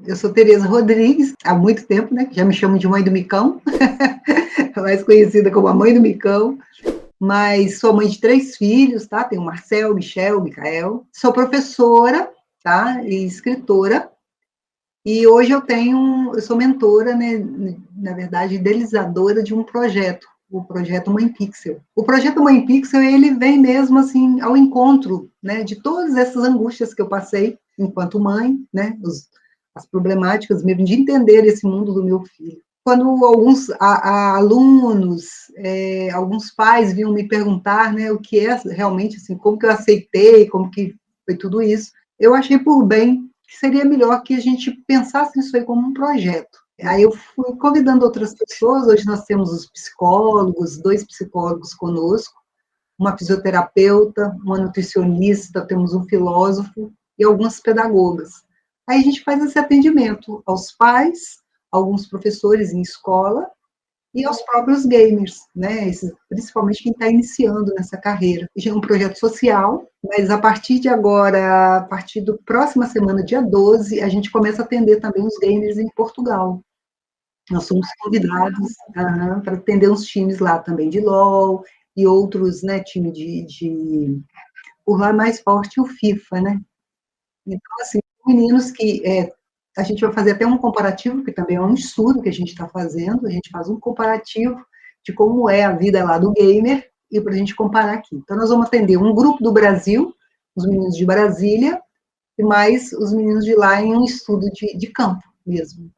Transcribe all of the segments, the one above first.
Eu sou Tereza Rodrigues, há muito tempo, né? Já me chamo de Mãe do Micão, mais conhecida como a Mãe do Micão, mas sou mãe de 3 filhos, tá? Tenho Marcel, Michel, Micael. Sou professora, tá? E escritora. E hoje eu sou mentora, né? Na verdade, idealizadora de um projeto, o projeto Mãe Pixel. O projeto Mãe Pixel, ele vem mesmo assim ao encontro, né, de todas essas angústias que eu passei enquanto mãe, né, as problemáticas mesmo de entender esse mundo do meu filho. Quando alguns alunos, alguns pais vinham me perguntar, né, o que é realmente, assim, como que eu aceitei, como que foi tudo isso, eu achei por bem que seria melhor que a gente pensasse nisso aí como um projeto. Aí eu fui convidando outras pessoas, hoje nós temos os psicólogos, 2 psicólogos conosco, uma fisioterapeuta, uma nutricionista, temos um filósofo e algumas pedagogas. Aí a gente faz esse atendimento aos pais, alguns professores em escola, e aos próprios gamers, né? Principalmente quem está iniciando nessa carreira. É um projeto social, mas a partir de agora, a partir da próxima semana, dia 12, a gente começa a atender também os gamers em Portugal. Nós somos convidados para atender uns times lá também de LOL e outros, né, time por lá mais forte o FIFA, né? Então, assim, meninos que a gente vai fazer até um comparativo, que também é um estudo que a gente está fazendo, a gente faz um comparativo de como é a vida lá do gamer, e para a gente comparar aqui. Então, nós vamos atender um grupo do Brasil, os meninos de Brasília, e mais os meninos de lá em um estudo de campo mesmo,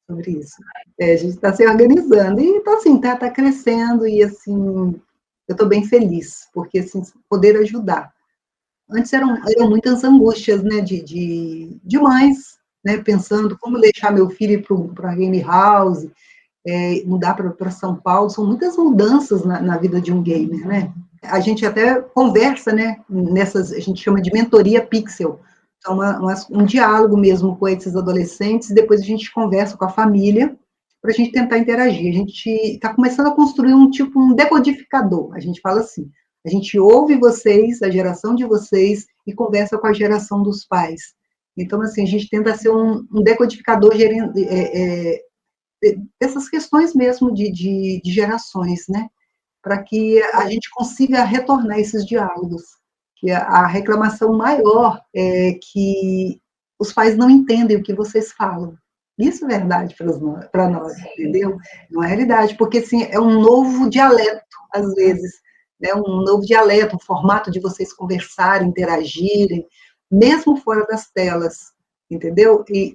sobre isso. A gente está se organizando, e está assim, tá crescendo, e assim, eu estou bem feliz, porque assim, poder ajudar. Antes eram muitas angústias, né, de mães, né, pensando como deixar meu filho ir para a game house, mudar para São Paulo, são muitas mudanças na vida de um gamer, né? A gente até conversa, né, a gente chama de mentoria pixel, então um diálogo mesmo com esses adolescentes, e depois a gente conversa com a família, para a gente tentar interagir. A gente está começando a construir um decodificador, a gente fala assim, a gente ouve vocês, a geração de vocês, e conversa com a geração dos pais. Então, assim, a gente tenta ser um decodificador dessas questões mesmo de gerações, né? Para que a gente consiga retornar esses diálogos. Que a reclamação maior é que os pais não entendem o que vocês falam. Isso é verdade para nós, entendeu? Não é realidade, porque assim, é um novo dialeto, às vezes, né? Um novo dialeto, um formato de vocês conversarem, interagirem, mesmo fora das telas, entendeu? E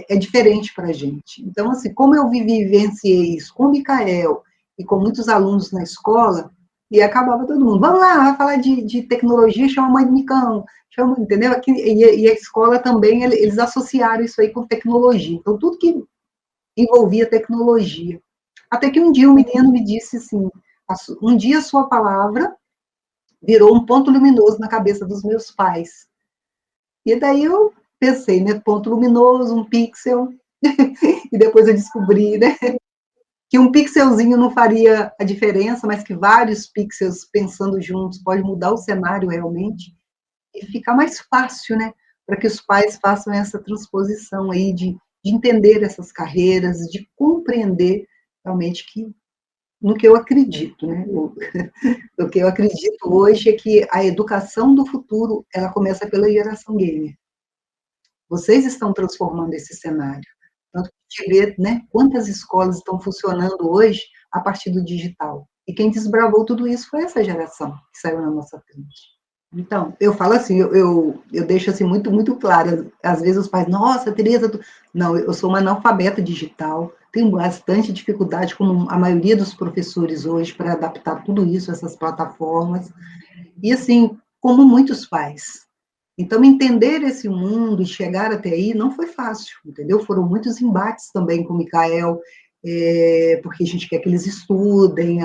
é diferente para a gente. Então, assim, como eu vivenciei isso com o Micael e com muitos alunos na escola, e acabava todo mundo, vamos lá, vai falar de tecnologia, chama a mãe do Micão, chama, entendeu? Aqui, e a escola também, eles associaram isso aí com tecnologia. Então, tudo que envolvia tecnologia. Até que um dia um menino me disse assim, um dia a sua palavra virou um ponto luminoso na cabeça dos meus pais. E daí eu pensei, né, ponto luminoso, um pixel, e depois eu descobri, né, que um pixelzinho não faria a diferença, mas que vários pixels pensando juntos pode mudar o cenário realmente, e ficar mais fácil, né, para que os pais façam essa transposição aí de entender essas carreiras, de compreender realmente no que eu acredito, né, o que eu acredito hoje é que a educação do futuro, ela começa pela geração gamer. Vocês estão transformando esse cenário. Tanto que a gente vê, né, quantas escolas estão funcionando hoje a partir do digital. E quem desbravou tudo isso foi essa geração que saiu na nossa frente. Então, eu falo assim, eu deixo assim muito, muito claro. Às vezes os pais, nossa, Tereza, não, eu sou uma analfabeta digital, tenho bastante dificuldade, como a maioria dos professores hoje, para adaptar tudo isso, essas plataformas. E assim, como muitos pais. Então, entender esse mundo e chegar até aí não foi fácil, entendeu? Foram muitos embates também com o Micael, porque a gente quer que eles estudem,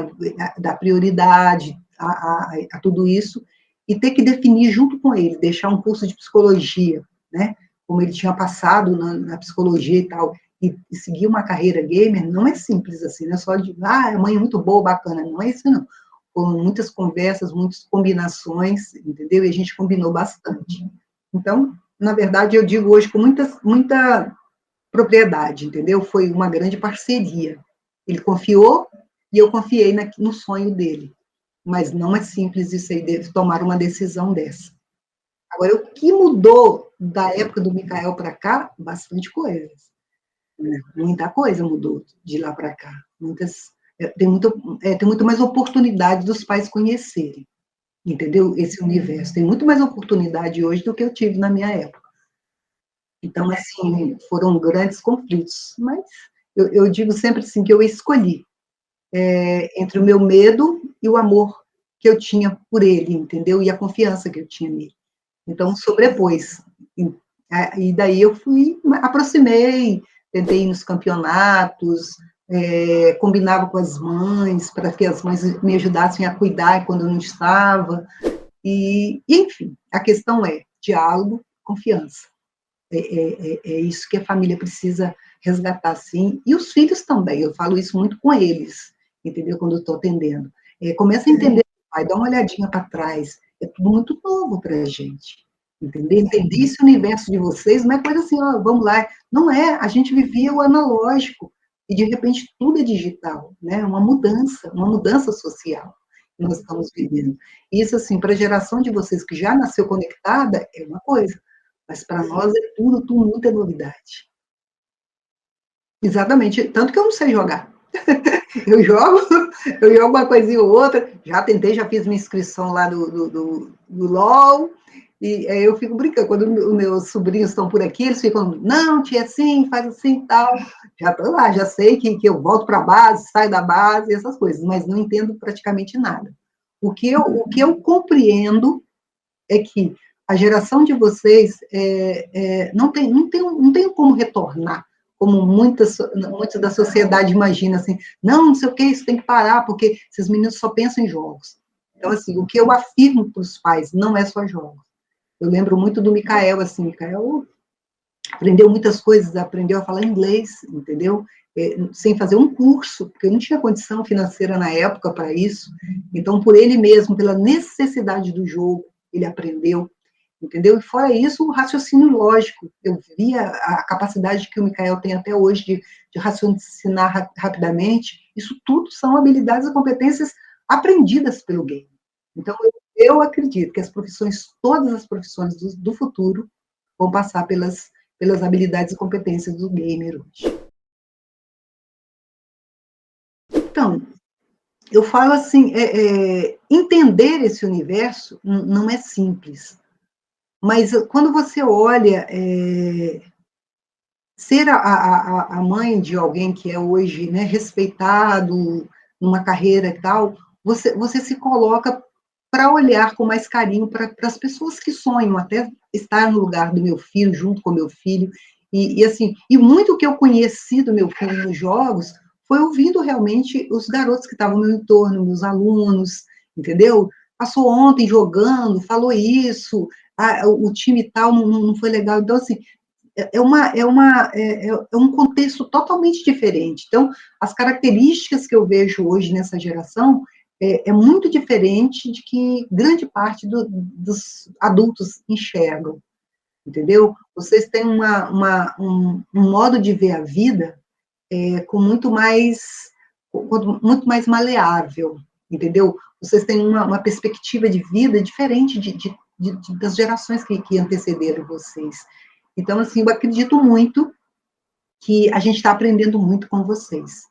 dar prioridade a tudo isso, e ter que definir junto com ele, deixar um curso de psicologia, né? Como ele tinha passado na psicologia e tal, e seguir uma carreira gamer, não é simples assim, não é só de, a mãe é muito boa, bacana, não é isso não. Foram muitas conversas, muitas combinações, entendeu? E a gente combinou bastante. Então, na verdade, eu digo hoje com muita propriedade, entendeu? Foi uma grande parceria. Ele confiou e eu confiei no sonho dele. Mas não é simples isso aí, de tomar uma decisão dessa. Agora, o que mudou da época do Micael para cá? Bastante coisa. Né? Muita coisa mudou de lá para cá. Tem muito mais oportunidade dos pais conhecerem, entendeu? Esse universo. Tem muito mais oportunidade hoje do que eu tive na minha época. Então, assim, foram grandes conflitos. Mas eu digo sempre assim, que eu escolhi entre o meu medo e o amor que eu tinha por ele, entendeu? E a confiança que eu tinha nele. Então, sobrepôs. E daí eu aproximei, tentei ir nos campeonatos, combinava com as mães, para que as mães me ajudassem a cuidar quando eu não estava. Enfim, a questão é diálogo, confiança. É isso que a família precisa resgatar, sim. E os filhos também, eu falo isso muito com eles, entendeu? Quando eu estou atendendo. Começa a entender, pai, dá uma olhadinha para trás. É tudo muito novo para a gente. Entender? Entender esse universo de vocês não é coisa assim, ó, vamos lá. Não é, a gente vivia o analógico, e de repente tudo é digital, né? Uma mudança social que nós estamos vivendo. Isso, assim, para a geração de vocês que já nasceu conectada, é uma coisa, mas para nós é tudo muita novidade. Exatamente, tanto que eu não sei jogar. Eu jogo, eu jogo uma coisinha ou outra, já tentei, já fiz minha inscrição lá do LOL, e eu fico brincando, quando os meus sobrinhos estão por aqui, eles ficam, não, tia, assim, faz assim e tal, já estou lá, já sei que eu volto para a base, saio da base, essas coisas, mas não entendo praticamente nada. O que eu compreendo é que a geração de vocês não tem como retornar, como muitos da sociedade imagina, assim, não sei o que, isso tem que parar, porque esses meninos só pensam em jogos. Então, assim, o que eu afirmo para os pais não é só jogos. Eu lembro muito do Micael, assim, Micael aprendeu muitas coisas, aprendeu a falar inglês, entendeu? Sem fazer um curso, porque eu não tinha condição financeira na época para isso. Então, por ele mesmo, pela necessidade do jogo, ele aprendeu, entendeu? E fora isso, o raciocínio lógico. Eu via a capacidade que o Micael tem até hoje de raciocinar rapidamente. Isso tudo são habilidades e competências aprendidas pelo game. Então, eu acredito que todas as profissões do futuro vão passar pelas habilidades e competências do gamer hoje. Então, eu falo assim, entender esse universo não é simples, mas quando você olha, ser a mãe de alguém que é hoje, né, respeitado numa carreira e tal, você se coloca para olhar com mais carinho para as pessoas que sonham, até estar no lugar do meu filho, junto com o meu filho, assim, e muito que eu conheci do meu filho nos jogos foi ouvindo realmente os garotos que estavam no meu entorno, meus alunos, entendeu? Passou ontem jogando, falou isso, o time tal não foi legal, então, assim, é um contexto totalmente diferente. Então, as características que eu vejo hoje nessa geração é muito diferente de que grande parte dos adultos enxergam, entendeu? Vocês têm um modo de ver a vida com muito mais maleável, entendeu? Vocês têm uma perspectiva de vida diferente das gerações que antecederam vocês. Então, assim, eu acredito muito que a gente está aprendendo muito com vocês.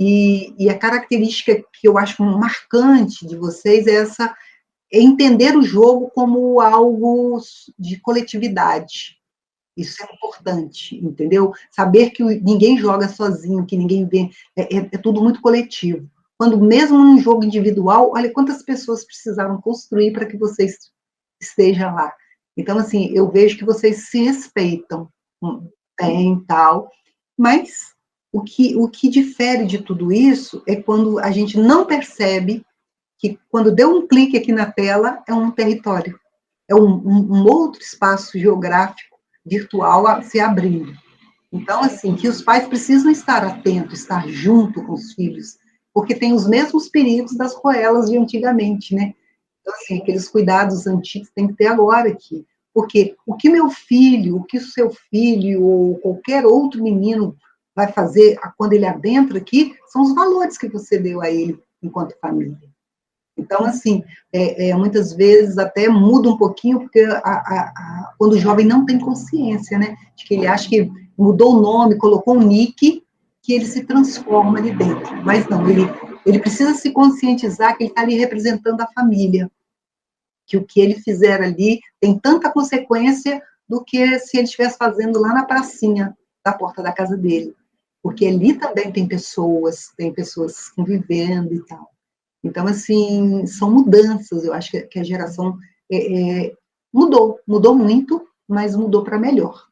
E a característica que eu acho marcante de vocês é entender o jogo como algo de coletividade. Isso é importante, entendeu? Saber que ninguém joga sozinho, que ninguém vê, é tudo muito coletivo. Quando mesmo num jogo individual, olha quantas pessoas precisaram construir para que vocês estejam lá. Então, assim, eu vejo que vocês se respeitam bem e tal, mas o que difere de tudo isso é quando a gente não percebe que quando deu um clique aqui na tela, é um território, é um outro espaço geográfico virtual a se abrindo. Então, assim, que os pais precisam estar atentos, estar junto com os filhos, porque tem os mesmos perigos das ruelas de antigamente, né? Então, assim, aqueles cuidados antigos tem que ter agora aqui. Porque o que meu filho, o que o seu filho ou qualquer outro menino vai fazer quando ele adentra aqui, são os valores que você deu a ele enquanto família. Então, assim, muitas vezes até muda um pouquinho, porque quando o jovem não tem consciência, né, de que ele acha que mudou o nome, colocou um nick, que ele se transforma ali dentro. Mas não, ele precisa se conscientizar que ele está ali representando a família, que o que ele fizer ali tem tanta consequência do que se ele estivesse fazendo lá na pracinha da porta da casa dele. Porque ali também tem pessoas convivendo e tal. Então, assim, são mudanças, eu acho que a geração mudou muito, mas mudou para melhor.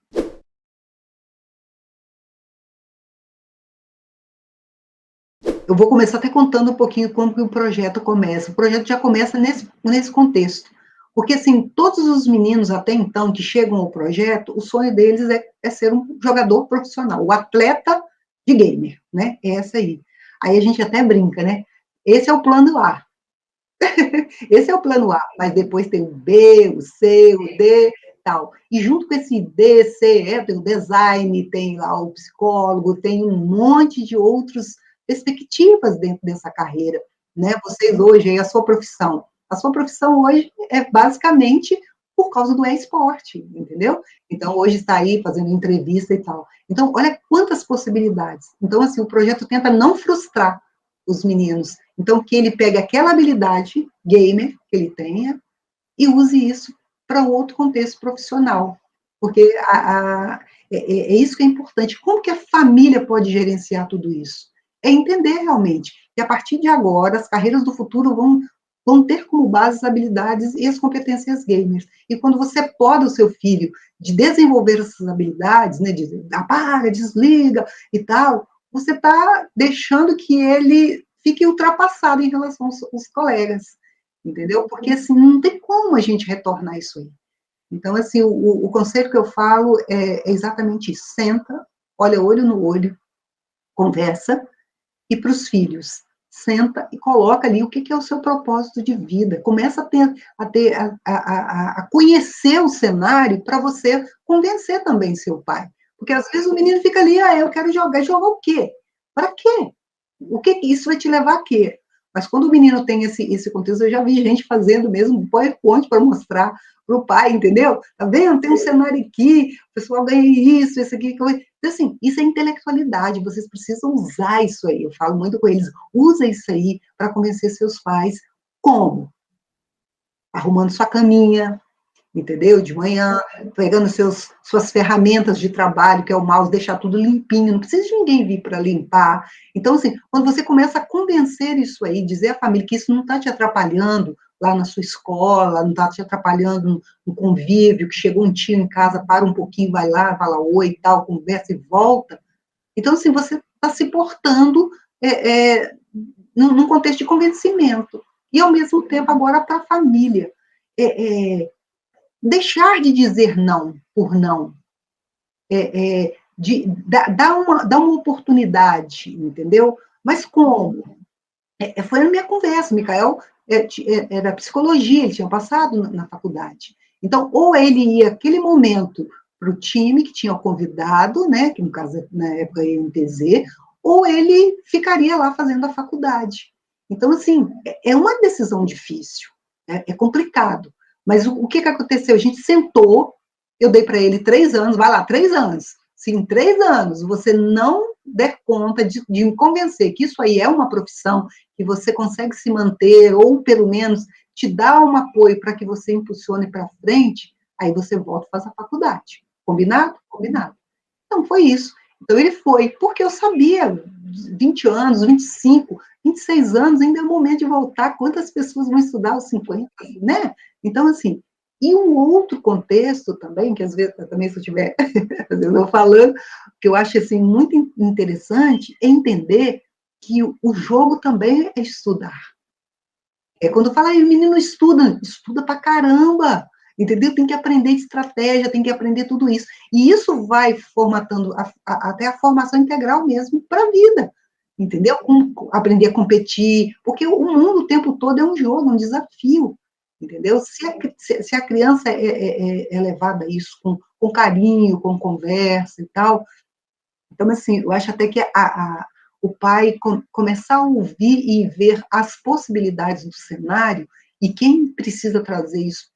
Eu vou começar até contando um pouquinho como que o projeto começa. O projeto já começa nesse contexto. Porque, assim, todos os meninos até então que chegam ao projeto, o sonho deles é ser um jogador profissional, o atleta de gamer, né? É essa aí. Aí a gente até brinca, né? Esse é o plano A. Esse é o plano A, mas depois tem o B, o C, o D, tal. E junto com esse D, C, tem o design, tem lá o psicólogo, tem um monte de outras perspectivas dentro dessa carreira, né? Vocês hoje, aí, a sua profissão hoje é basicamente por causa do esporte, entendeu? Então, hoje está aí fazendo entrevista e tal. Então, olha quantas possibilidades. Então, assim, o projeto tenta não frustrar os meninos. Então, que ele pegue aquela habilidade gamer que ele tenha e use isso para um outro contexto profissional. Porque é isso que é importante. Como que a família pode gerenciar tudo isso? É entender realmente que, a partir de agora, as carreiras do futuro vão ter como base as habilidades e as competências gamers. E quando você poda o seu filho de desenvolver essas habilidades, né, de apaga, desliga e tal, você está deixando que ele fique ultrapassado em relação aos colegas, entendeu? Porque, assim, não tem como a gente retornar isso aí. Então, assim, o conselho que eu falo é exatamente isso. Senta, olha olho no olho, conversa, e para os filhos, senta e coloca ali o que é o seu propósito de vida. Começa a conhecer o cenário para você convencer também seu pai. Porque às vezes o menino fica ali, eu quero jogar. Jogar o quê? Para quê? O que isso vai te levar a quê? Mas quando o menino tem esse contexto, eu já vi gente fazendo mesmo PowerPoint para mostrar para o pai, entendeu? Tá vendo? Tem um cenário aqui, o pessoal ganha isso, isso aqui. Então, assim, isso é intelectualidade, vocês precisam usar isso aí. Eu falo muito com eles, usa isso aí para convencer seus pais. Como? Arrumando sua caminha, entendeu? De manhã, pegando suas ferramentas de trabalho, que é o mouse, deixar tudo limpinho, não precisa de ninguém vir para limpar. Então, assim, quando você começa a convencer isso aí, dizer à família que isso não está te atrapalhando lá na sua escola, não está te atrapalhando no convívio, que chegou um tio em casa, para um pouquinho, vai lá, fala oi e tal, conversa e volta. Então, assim, você está se portando num contexto de convencimento. E, ao mesmo tempo, agora para a família. Deixar de dizer não por não, dar uma oportunidade, entendeu? Mas como? Foi na minha conversa, Micael era psicologia, ele tinha passado na faculdade. Então, ou ele ia, aquele momento, para o time que tinha convidado, né, que no caso, na época, ia MTZ, ou ele ficaria lá fazendo a faculdade. Então, assim, é uma decisão difícil, é complicado. Mas o que aconteceu? A gente sentou, eu dei para ele 3 anos, vai lá, 3 anos. Se em 3 anos você não der conta de me convencer que isso aí é uma profissão, que você consegue se manter, ou pelo menos te dar um apoio para que você impulsione para frente, aí você volta e faz a faculdade. Combinado? Combinado. Então, foi isso. Então, ele foi, porque eu sabia, 20 anos, 25, 26 anos, ainda é o momento de voltar, quantas pessoas vão estudar aos 50, né? Então, assim, e um outro contexto também, que às vezes, também se eu estiver falando, que eu acho assim, muito interessante, é entender que o jogo também é estudar. Quando fala, o menino estuda pra caramba, entendeu? Tem que aprender estratégia, tem que aprender tudo isso. E isso vai formatando até a formação integral mesmo para a vida, entendeu? Aprender a competir, porque o mundo o tempo todo é um jogo, um desafio. entendeu? Se a criança é levada a isso com carinho, com conversa e tal, então, assim, eu acho até que o pai começar a ouvir e ver as possibilidades do cenário, e quem precisa trazer isso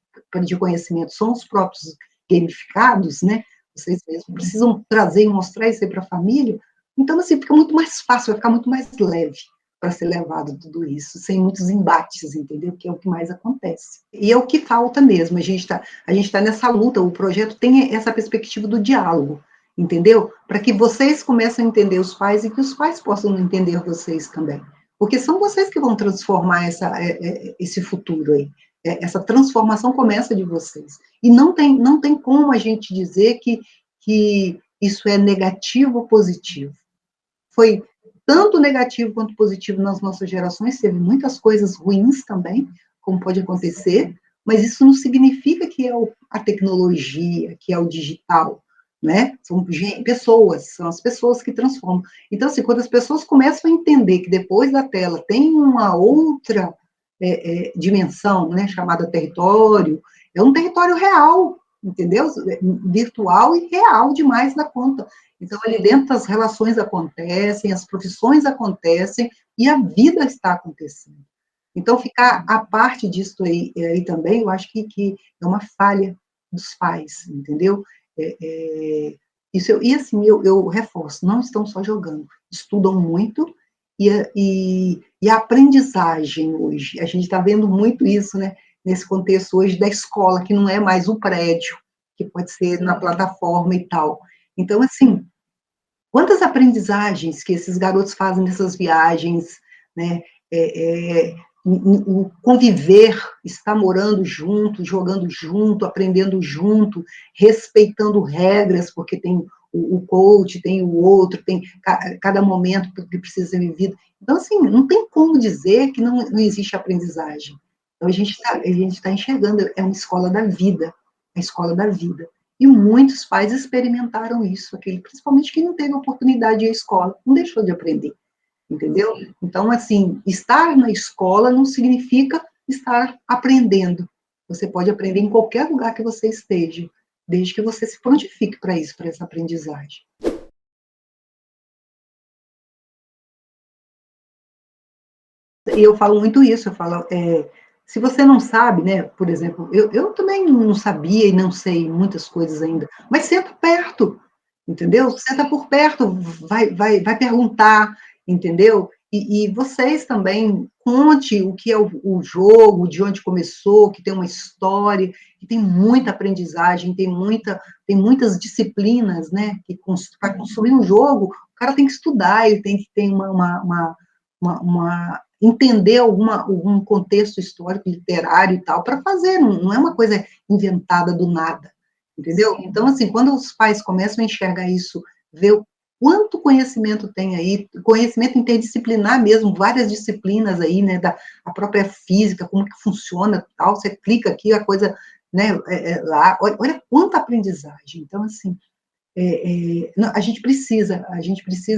de conhecimento são os próprios gamificados, né? Vocês mesmos precisam trazer e mostrar isso aí para a família. Então, assim, fica muito mais fácil, vai ficar muito mais leve para ser levado tudo isso, sem muitos embates, entendeu? Que é o que mais acontece. E é o que falta mesmo, a gente tá nessa luta, o projeto tem essa perspectiva do diálogo, entendeu? Para que vocês comecem a entender os pais e que os pais possam entender vocês também. Porque são vocês que vão transformar esse futuro aí. Essa transformação começa de vocês. E não tem como a gente dizer que isso é negativo ou positivo. Foi tanto negativo quanto positivo nas nossas gerações, teve muitas coisas ruins também, como pode acontecer, mas isso não significa que é a tecnologia, que é o digital, né? São pessoas, são as pessoas que transformam. Então, assim, quando as pessoas começam a entender que depois da tela tem uma outra dimensão, né, chamada território, é um território real, entendeu? Virtual e real demais da conta. Então, ali dentro as relações acontecem, as profissões acontecem e a vida está acontecendo. Então, ficar a parte disso aí também, eu acho que é uma falha dos pais, entendeu? E assim, eu reforço, não estão só jogando, estudam muito, e a aprendizagem hoje, a gente está vendo muito isso, né, nesse contexto hoje da escola, que não é mais o prédio, que pode ser na plataforma e tal. Então, assim, quantas aprendizagens que esses garotos fazem nessas viagens, né? O conviver, estar morando junto, jogando junto, aprendendo junto, respeitando regras, porque tem o coach, tem o outro, tem cada momento que precisa ser vivido. Então, assim, não tem como dizer que não existe aprendizagem. Então, a gente tá enxergando, é uma escola da vida, a escola da vida. E muitos pais experimentaram isso, principalmente quem não teve oportunidade de ir à escola, não deixou de aprender, entendeu? Então, assim, estar na escola não significa estar aprendendo. Você pode aprender em qualquer lugar que você esteja, desde que você se prontifique para isso, para essa aprendizagem. E eu falo muito isso, eu falo, se você não sabe, né, por exemplo, eu também não sabia e não sei muitas coisas ainda, mas senta perto, entendeu? Senta por perto, vai perguntar, entendeu? E vocês também conte o que é o jogo, de onde começou, que tem uma história, que tem muita aprendizagem, tem muitas disciplinas, né? Que para construir um jogo, o cara tem que estudar, ele tem que ter entender algum contexto histórico, literário e tal, para fazer, não é uma coisa inventada do nada, entendeu? Então, assim, quando os pais começam a enxergar isso, ver o quanto conhecimento tem aí, conhecimento interdisciplinar mesmo, várias disciplinas aí, né, a própria física, como que funciona, tal, você clica aqui, a coisa, né, lá, olha quanta aprendizagem. Então, assim, a gente precisa,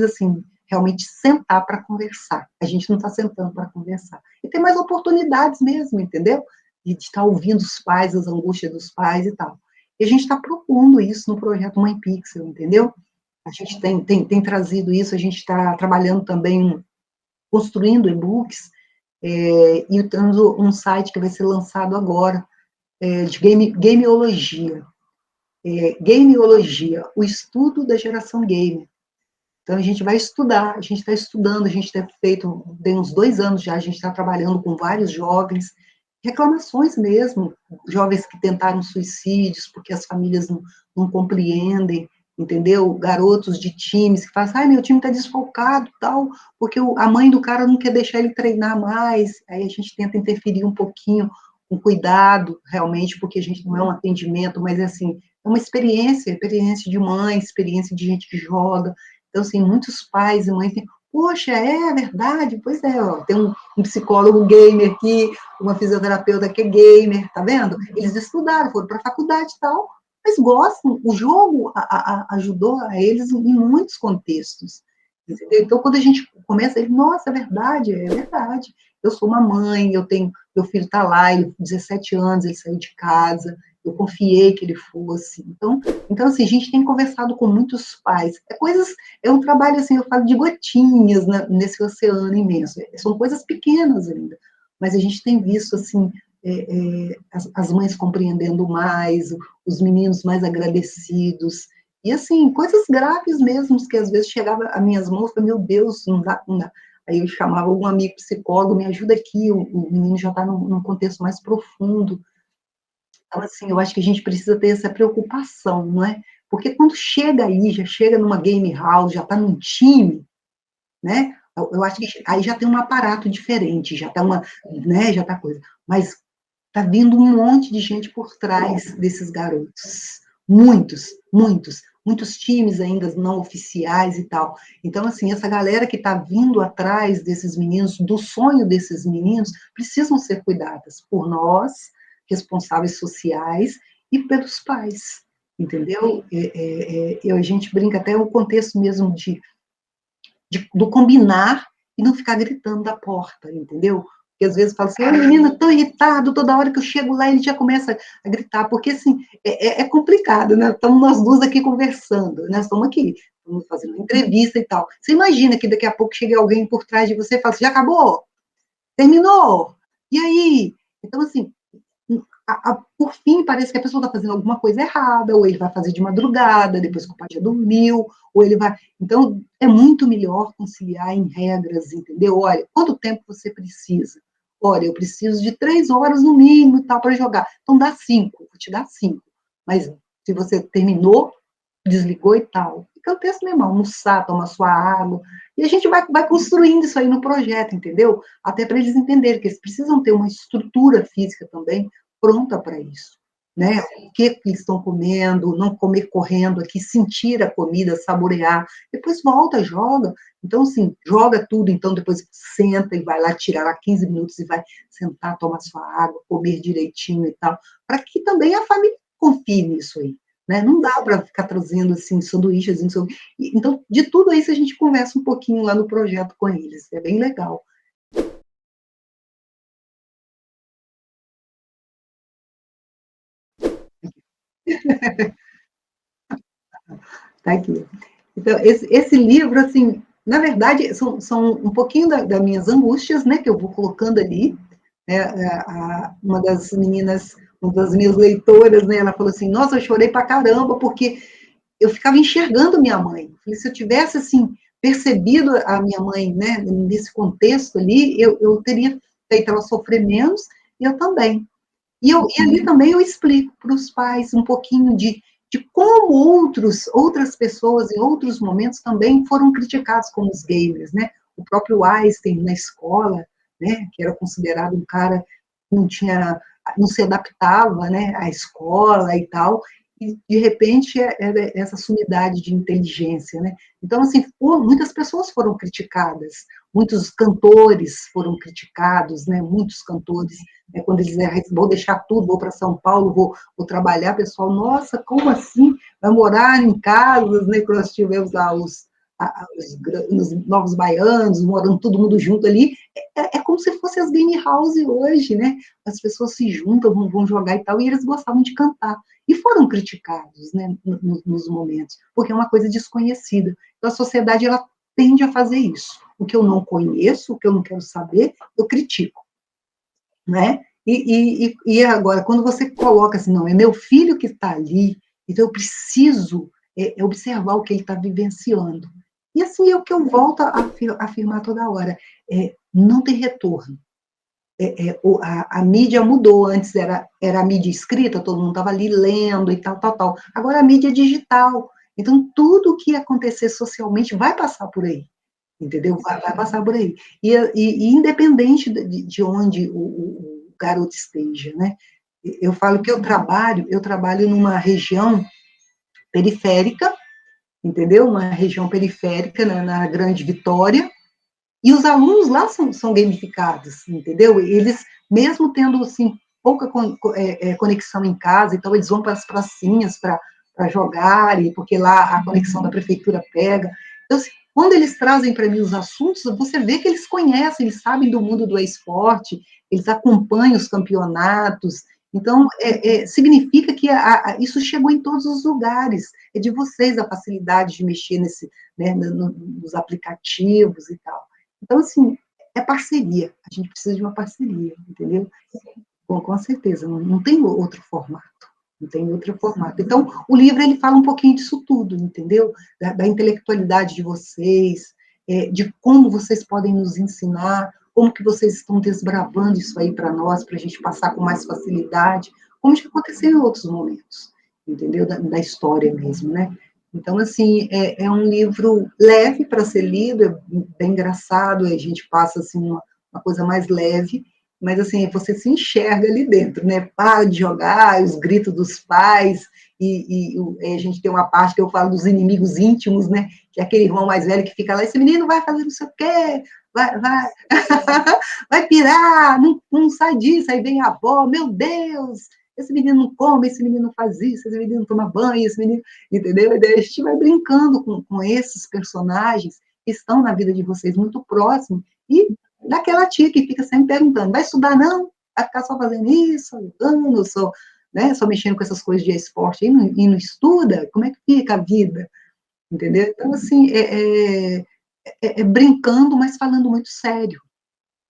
assim, realmente sentar para conversar. A gente não está sentando para conversar. E tem mais oportunidades mesmo, entendeu? De estar ouvindo os pais, as angústias dos pais e tal. E a gente está propondo isso no projeto Mãe Pixel, entendeu? A gente tem trazido isso, a gente está trabalhando também, construindo e-books, e tendo um site que vai ser lançado agora, de gameologia. Gameologia, o estudo da geração gamer. Então, a gente vai estudar, a gente está estudando, a gente tem uns 2 anos já, a gente está trabalhando com vários jovens, reclamações mesmo, jovens que tentaram suicídios, porque as famílias não compreendem, entendeu? Garotos de times que falam, ai, meu time está desfalcado, tal, porque a mãe do cara não quer deixar ele treinar mais, aí a gente tenta interferir um pouquinho, com cuidado, realmente, porque a gente não é um atendimento, mas, assim, é uma experiência de mãe, experiência de gente que joga. Então, assim, muitos pais e mães têm, poxa, é verdade? Pois é, ó, tem um psicólogo gamer aqui, uma fisioterapeuta que é gamer, tá vendo? Eles estudaram, foram para a faculdade e tal, mas gostam, o jogo ajudou a eles em muitos contextos. entendeu? Então, quando a gente começa, ele, nossa, é verdade. Eu sou uma mãe, eu tenho, meu filho está lá, ele 17 anos, ele saiu de casa, eu confiei que ele fosse. Então assim, a gente tem conversado com muitos pais. É um trabalho assim, eu falo de gotinhas nesse oceano imenso. São coisas pequenas ainda, mas a gente tem visto assim as mães compreendendo mais, os meninos mais agradecidos. E assim, coisas graves mesmo, que às vezes chegava a minhas mãos, eu falei, meu Deus, não dá, não dá. Aí eu chamava algum amigo psicólogo, me ajuda aqui, o menino já está num contexto mais profundo. Então, assim, eu acho que a gente precisa ter essa preocupação, não é? Porque quando chega aí, já chega numa game house, já está num time, né? Eu acho que aí já tem um aparato diferente, já está né? Já está coisa. Mas está vindo um monte de gente por trás desses garotos. Muitos, muitos, muitos times ainda não oficiais e tal. Então, assim, essa galera que está vindo atrás desses meninos, do sonho desses meninos, precisam ser cuidadas por nós, responsáveis sociais, e pelos pais, entendeu? A gente brinca até o contexto mesmo do combinar e não ficar gritando da porta, entendeu? Porque às vezes fala assim, o menino tão irritado, toda hora que eu chego lá ele já começa a gritar, porque assim, é complicado, né? Estamos nós duas aqui conversando, nós estamos aqui, estamos fazendo uma entrevista e tal. Você imagina que daqui a pouco chegue alguém por trás de você e fala assim, já acabou? Terminou? E aí? Então, assim, por fim, parece que a pessoa está fazendo alguma coisa errada, ou ele vai fazer de madrugada, depois que o pai já dormiu, ou ele vai. Então, é muito melhor conciliar em regras, entendeu? Olha, quanto tempo você precisa? Olha, eu preciso de 3 horas no mínimo e tal para jogar. Então, dá 5, vou te dar 5. Mas se você terminou, desligou e tal, fica o texto mesmo, almoçar, tomar sua água, e a gente vai construindo isso aí no projeto, entendeu? Até para eles entenderem que eles precisam ter uma estrutura física também pronta para isso, né? O que eles estão comendo, não comer correndo aqui, sentir a comida, saborear, depois volta, joga. Então, assim, joga tudo, então depois senta e vai lá tirar lá 15 minutos e vai sentar, tomar sua água, comer direitinho e tal, para que também a família confie nisso aí. Né? Não dá para ficar trazendo assim sanduíches. Então, de tudo isso a gente conversa um pouquinho lá no projeto com eles. É bem legal. Tá aqui. Então, esse livro, assim, na verdade, são um pouquinho das minhas angústias, né, que eu vou colocando ali. Né, uma das meninas, uma das minhas leitoras, né, ela falou assim, nossa, eu chorei pra caramba, porque eu ficava enxergando minha mãe. Falei, se eu tivesse, assim, percebido a minha mãe, né, nesse contexto ali, eu teria feito ela sofrer menos, e eu também. E ali também eu explico para os pais um pouquinho de como outras pessoas em outros momentos também foram criticados como os gamers, né? O próprio Einstein na escola, né? Que era considerado um cara que não se adaptava, né? À escola e tal, e de repente era essa sumidade de inteligência, né? Então assim, muitas pessoas foram criticadas, muitos cantores foram criticados, né? Muitos cantores quando eles dizem, vou deixar tudo, vou para São Paulo, vou trabalhar, pessoal, nossa, como assim? Vai morar em casas, né, que nós tivemos lá os novos baianos, morando todo mundo junto ali, é como se fosse as game house hoje, né? As pessoas se juntam, vão jogar e tal, e eles gostavam de cantar. E foram criticados, né, nos momentos, porque é uma coisa desconhecida. Então, a sociedade, ela tende a fazer isso. O que eu não conheço, o que eu não quero saber, eu critico, né? E agora, quando você coloca assim, não, é meu filho que está ali, então eu preciso observar o que ele está vivenciando. E assim é o que eu volto a afirmar toda hora, não tem retorno. A mídia mudou, antes era a mídia escrita, todo mundo estava ali lendo e tal, tal, tal. Agora a mídia é digital, então tudo o que acontecer socialmente vai passar por aí, entendeu? Vai passar por aí. E independente de onde o garoto esteja, né? Eu falo que eu trabalho numa região periférica, entendeu? Uma região periférica, na Grande Vitória, e os alunos lá são gamificados, entendeu? Eles, mesmo tendo, assim, pouca conexão em casa, então eles vão para as pracinhas para jogar, porque lá a conexão da prefeitura pega. Então, assim, quando eles trazem para mim os assuntos, você vê que eles conhecem, eles sabem do mundo do esporte, eles acompanham os campeonatos, então, significa que isso chegou em todos os lugares, é de vocês a facilidade de mexer né, nos aplicativos e tal. Então, assim, é parceria, a gente precisa de uma parceria, entendeu? Com certeza, não tem outro formato, não tem outro formato. Então, o livro, ele fala um pouquinho disso tudo, entendeu? Da intelectualidade de vocês, de como vocês podem nos ensinar, como que vocês estão desbravando isso aí para nós, para a gente passar com mais facilidade, como já aconteceu em outros momentos, entendeu? Da história mesmo, né? Então, assim, é um livro leve para ser lido, é bem engraçado, a gente passa, assim, uma coisa mais leve, mas, assim, você se enxerga ali dentro, né? Para de jogar, os gritos dos pais, e a gente tem uma parte que eu falo dos inimigos íntimos, né? Que é aquele irmão mais velho que fica lá, esse menino vai fazer não sei o quê, vai, vai pirar, não sai disso, aí vem a avó, meu Deus, esse menino não come, esse menino não faz isso, esse menino não toma banho, esse menino, entendeu? E daí a gente vai brincando com esses personagens que estão na vida de vocês muito próximos, e daquela tia que fica sempre perguntando, vai estudar não? Vai ficar só fazendo isso, jogando, só mexendo com essas coisas de esporte e não estuda? Como é que fica a vida? Entendeu? Então, assim, brincando, mas falando muito sério,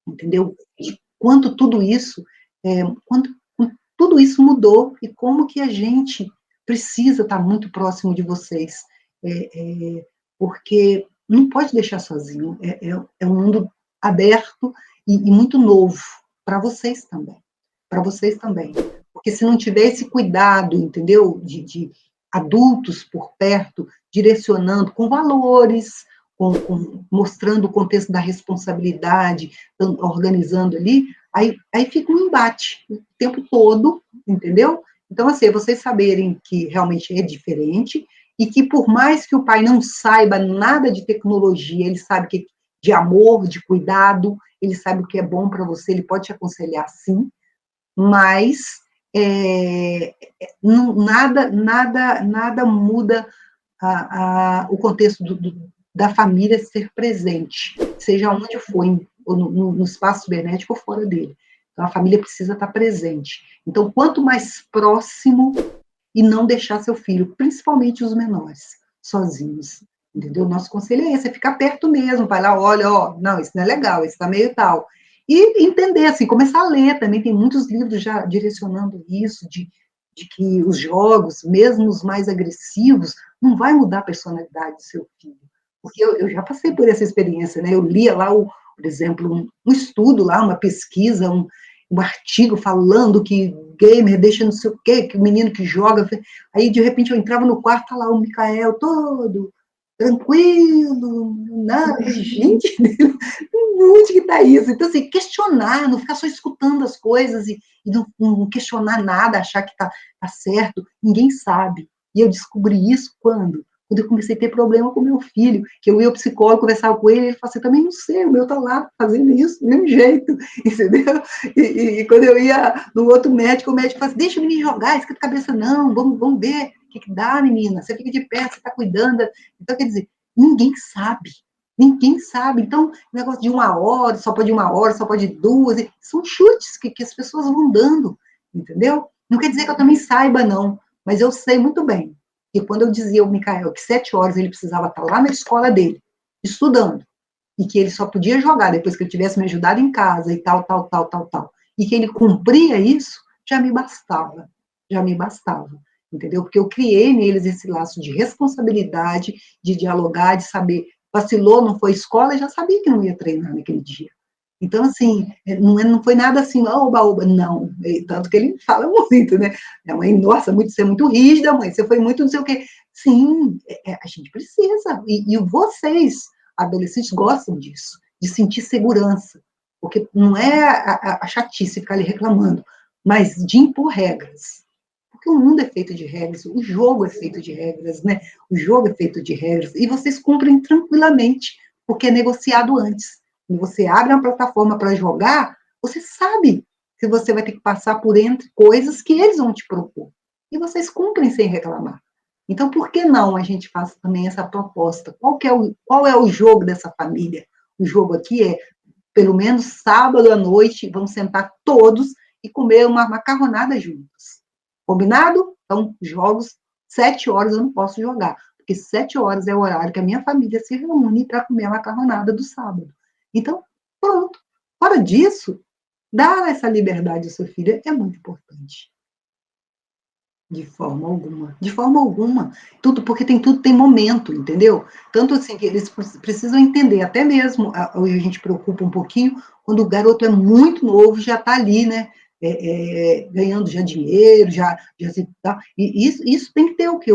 entendeu? E quanto tudo isso mudou e como que a gente precisa estar muito próximo de vocês, porque não pode deixar sozinho, é um mundo aberto e muito novo para vocês também, porque se não tiver esse cuidado, entendeu, de adultos por perto, direcionando com valores, mostrando o contexto da responsabilidade, organizando ali, aí fica um embate o tempo todo, entendeu? Então, assim, vocês saberem que realmente é diferente e que por mais que o pai não saiba nada de tecnologia, ele sabe que de amor, de cuidado, ele sabe o que é bom para você, ele pode te aconselhar sim, mas nada muda o contexto da família ser presente, seja onde for, no espaço cibernético ou fora dele. Então, a família precisa estar presente. Então, quanto mais próximo, e não deixar seu filho, principalmente os menores, sozinhos. Entendeu? Nosso conselho é esse, é ficar perto mesmo, vai lá, olha, ó, não, isso não é legal, isso está meio tal. E entender, assim, começar a ler também, tem muitos livros já direcionando isso, de que os jogos, mesmo os mais agressivos, não vai mudar a personalidade do seu filho. Porque eu já passei por essa experiência, né? Eu lia lá, por exemplo, um estudo lá, uma pesquisa, um artigo falando que gamer deixa não sei o quê, que o menino que joga. Aí, de repente, eu entrava no quarto, tá lá o Micael todo tranquilo, nada, gente, onde que está isso? Então, assim, questionar, não ficar só escutando as coisas e não questionar nada, achar que tá certo, ninguém sabe. E eu descobri isso quando eu comecei a ter problema com meu filho, que eu ia ao psicólogo, conversava com ele, ele falava assim, também não sei, o meu tá lá fazendo isso do mesmo jeito, entendeu? E quando eu ia no outro médico, o médico falava assim, deixa o menino jogar, esquenta a cabeça não, vamos ver o que dá, menina, você fica de pé, você está cuidando. Então, quer dizer, ninguém sabe, ninguém sabe. Então, o negócio de 1 hora, só pode 1 hora, só pode 2, são chutes que as pessoas vão dando, entendeu? Não quer dizer que eu também saiba, não, mas eu sei muito bem que quando eu dizia ao Micael que 7 horas ele precisava estar lá na escola dele, estudando, e que ele só podia jogar depois que ele tivesse me ajudado em casa e tal, e que ele cumpria isso, já me bastava, entendeu? Porque eu criei neles esse laço de responsabilidade, de dialogar, de saber, vacilou, não foi escola, eu já sabia que não ia treinar naquele dia. Então, assim, não foi nada assim, oba, não. Tanto que ele fala muito, né? Minha mãe, nossa, você é muito rígida, mãe, você foi muito não sei o quê. Sim, a gente precisa. E vocês, adolescentes, gostam disso, de sentir segurança. Porque não é a chatice ficar ali reclamando, mas de impor regras. Porque o mundo é feito de regras, o jogo é feito de regras, né? O jogo é feito de regras. E vocês cumprem tranquilamente, porque é negociado antes. Quando você abre uma plataforma para jogar, você sabe que você vai ter que passar por entre coisas que eles vão te propor. E vocês cumprem sem reclamar. Então, por que não a gente faz também essa proposta? Qual é o jogo dessa família? O jogo aqui é, pelo menos sábado à noite, vamos sentar todos e comer uma macarronada juntos. Combinado? Então, jogos, 7 horas eu não posso jogar, porque 7 horas é o horário que a minha família se reúne para comer a macarronada do sábado. Então, pronto. Fora disso, dar essa liberdade ao seu filho é muito importante. De forma alguma, de forma alguma. Tudo, porque tudo tem momento, entendeu? Tanto assim que eles precisam entender, até mesmo, hoje a gente preocupa um pouquinho, quando o garoto é muito novo, já está ali, né? Ganhando já dinheiro, já tá, e isso tem que ter o quê?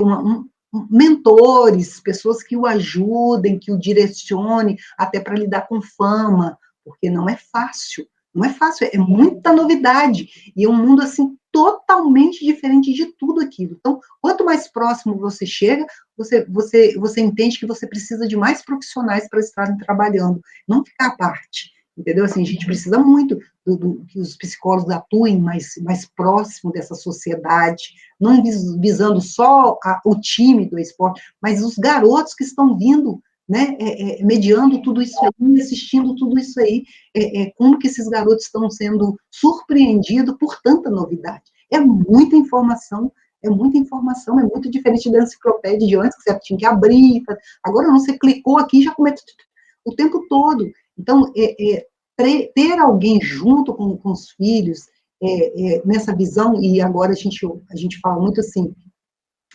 Mentores, pessoas que o ajudem, que o direcionem, até para lidar com fama, porque não é fácil. Não é fácil, é muita novidade. E é um mundo, assim, totalmente diferente de tudo aquilo. Então, quanto mais próximo você chega, você entende que você precisa de mais profissionais para estarem trabalhando, não ficar à parte. Entendeu? Assim, a gente precisa muito que os psicólogos atuem mais próximo dessa sociedade, não visando só o time do esporte, mas os garotos que estão vindo, né, mediando tudo isso aí, assistindo tudo isso aí, como que esses garotos estão sendo surpreendidos por tanta novidade. É muita informação, é muito diferente da enciclopédia de antes, que você tinha que abrir, agora não, você clicou aqui e já começa o tempo todo. Então, ter alguém junto com os filhos, nessa visão, e agora a gente fala muito assim,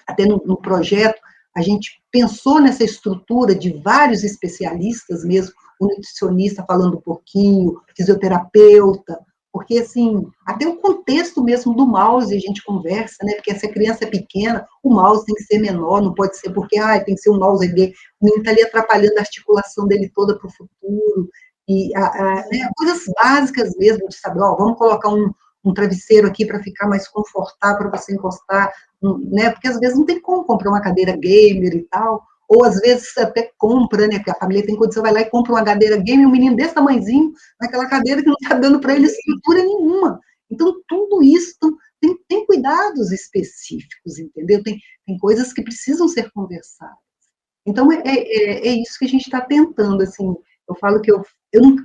até no projeto, a gente pensou nessa estrutura de vários especialistas mesmo, o nutricionista falando um pouquinho, fisioterapeuta, porque, assim, até o contexto mesmo do mouse a gente conversa, né, porque se a criança é pequena, o mouse tem que ser menor, não pode ser porque, tem que ser um mouse ali, o menino está ali atrapalhando a articulação dele toda para o futuro, e né, coisas básicas mesmo, de saber, vamos colocar um travesseiro aqui para ficar mais confortável, para você encostar, né? Porque às vezes não tem como comprar uma cadeira gamer e tal, ou às vezes até compra, né? Porque a família tem condição, vai lá e compra uma cadeira gamer, um menino desse tamanhozinho, naquela cadeira que não está dando para ele estrutura nenhuma. Então, tudo isso tem cuidados específicos, entendeu? Tem coisas que precisam ser conversadas. Então, é isso que a gente está tentando, assim, eu falo que eu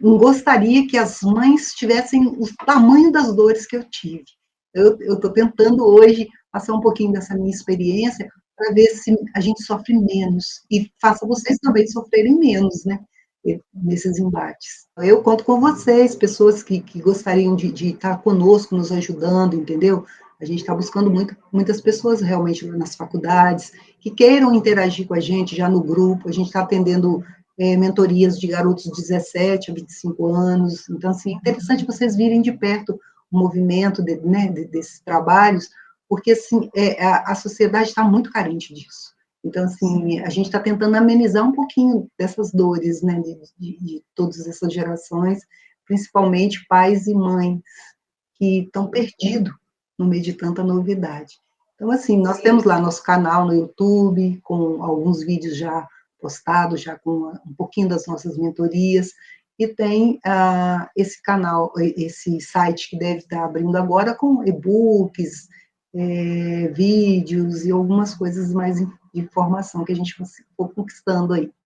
não gostaria que as mães tivessem o tamanho das dores que eu tive. Eu estou tentando hoje passar um pouquinho dessa minha experiência para ver se a gente sofre menos e faça vocês também sofrerem menos, né? Nesses embates. Eu conto com vocês, pessoas que gostariam de estar conosco, nos ajudando, entendeu? A gente está buscando muitas pessoas realmente nas faculdades que queiram interagir com a gente já no grupo. A gente está atendendo mentorias de garotos de 17 a 25 anos. Então, assim, é interessante vocês virem de perto o movimento desses trabalhos, porque, assim, a sociedade está muito carente disso. Então, assim, a gente está tentando amenizar um pouquinho dessas dores, né, de todas essas gerações, principalmente pais e mães, que estão perdidos no meio de tanta novidade. Então, assim, nós temos lá nosso canal no YouTube, com alguns vídeos já postados, já com um pouquinho das nossas mentorias, e tem esse canal, esse site que deve estar abrindo agora com e-books, vídeos e algumas coisas mais de informação que a gente for conquistando aí.